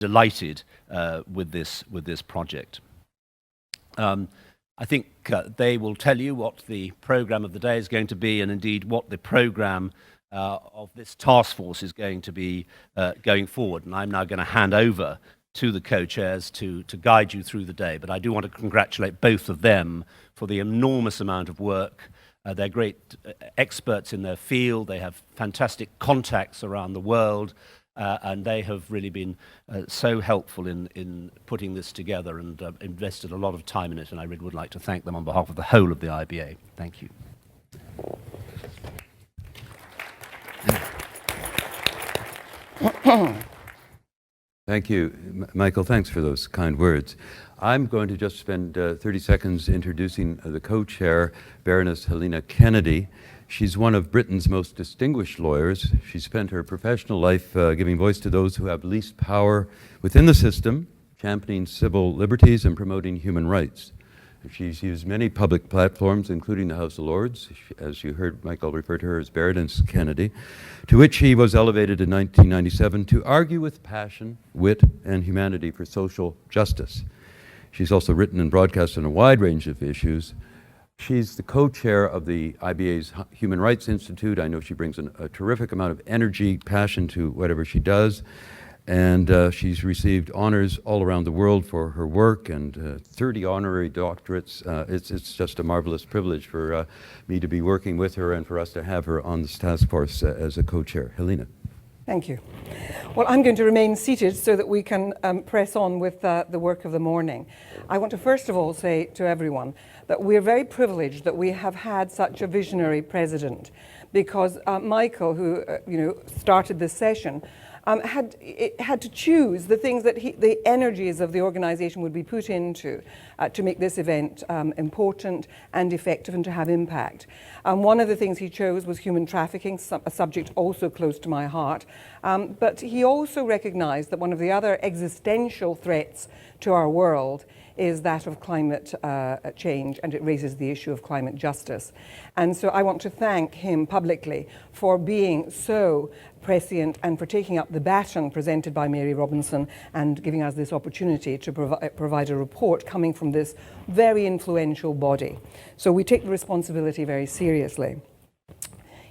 delighted with this project. I think they will tell you what the program of the day is going to be, and indeed what the program of this task force is going to be going forward. And I'm now going to hand over to the co-chairs to guide you through the day. But I do want to congratulate both of them for the enormous amount of work. They're great experts in their field. They have fantastic contacts around the world. And they have really been so helpful in putting this together and invested a lot of time in it, and I really would like to thank them on behalf of the whole of the IBA. Thank you. Thank you, Michael. Thanks for those kind words. I'm going to just spend 30 seconds introducing the co-chair, Baroness Helena Kennedy. She's one of Britain's most distinguished lawyers. She spent her professional life giving voice to those who have least power within the system, championing civil liberties and promoting human rights. She's used many public platforms, including the House of Lords, as you heard Michael refer to her as Baroness Kennedy, to which he was elevated in 1997 to argue with passion, wit, and humanity for social justice. She's also written and broadcast on a wide range of issues. She's the co-chair of the IBA's Human Rights Institute. I know she brings a terrific amount of energy, passion to whatever she does. And she's received honors all around the world for her work and 30 honorary doctorates. It's just a marvelous privilege for me to be working with her and for us to have her on this task force as a co-chair. Helena. Thank you. Well, I'm going to remain seated so that we can press on with the work of the morning. I want to first of all say to everyone that we're very privileged that we have had such a visionary president, because Michael, who started this session, had to choose the things that the energies of the organization would be put into to make this event important and effective and to have impact. One of the things he chose was human trafficking, a subject also close to my heart. But he also recognized that one of the other existential threats to our world is that of climate change, and it raises the issue of climate justice. And so I want to thank him publicly for being so prescient and for taking up the baton presented by Mary Robinson and giving us this opportunity to provide a report coming from this very influential body. So we take the responsibility very seriously.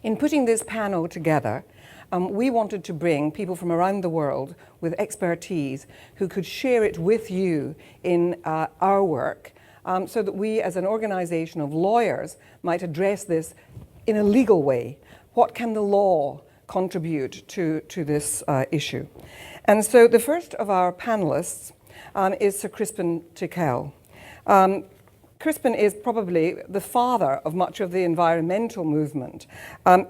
In putting this panel together, we wanted to bring people from around the world with expertise who could share it with you in our work, so that we as an organization of lawyers might address this in a legal way. What can the law contribute to this issue? And so the first of our panelists is Sir Crispin Tickell. Crispin is probably the father of much of the environmental movement.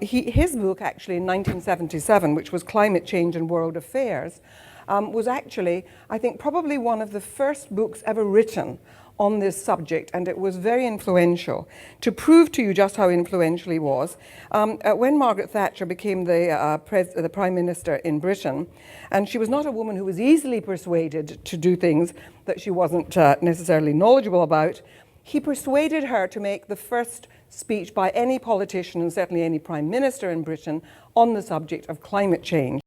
His book, actually, in 1977, which was Climate Change and World Affairs, was actually, I think, probably one of the first books ever written on this subject, and it was very influential. To prove to you just how influential he was, when Margaret Thatcher became the Prime Minister in Britain, and she was not a woman who was easily persuaded to do things that she wasn't necessarily knowledgeable about, he persuaded her to make the first speech by any politician, and certainly any Prime Minister in Britain, on the subject of climate change.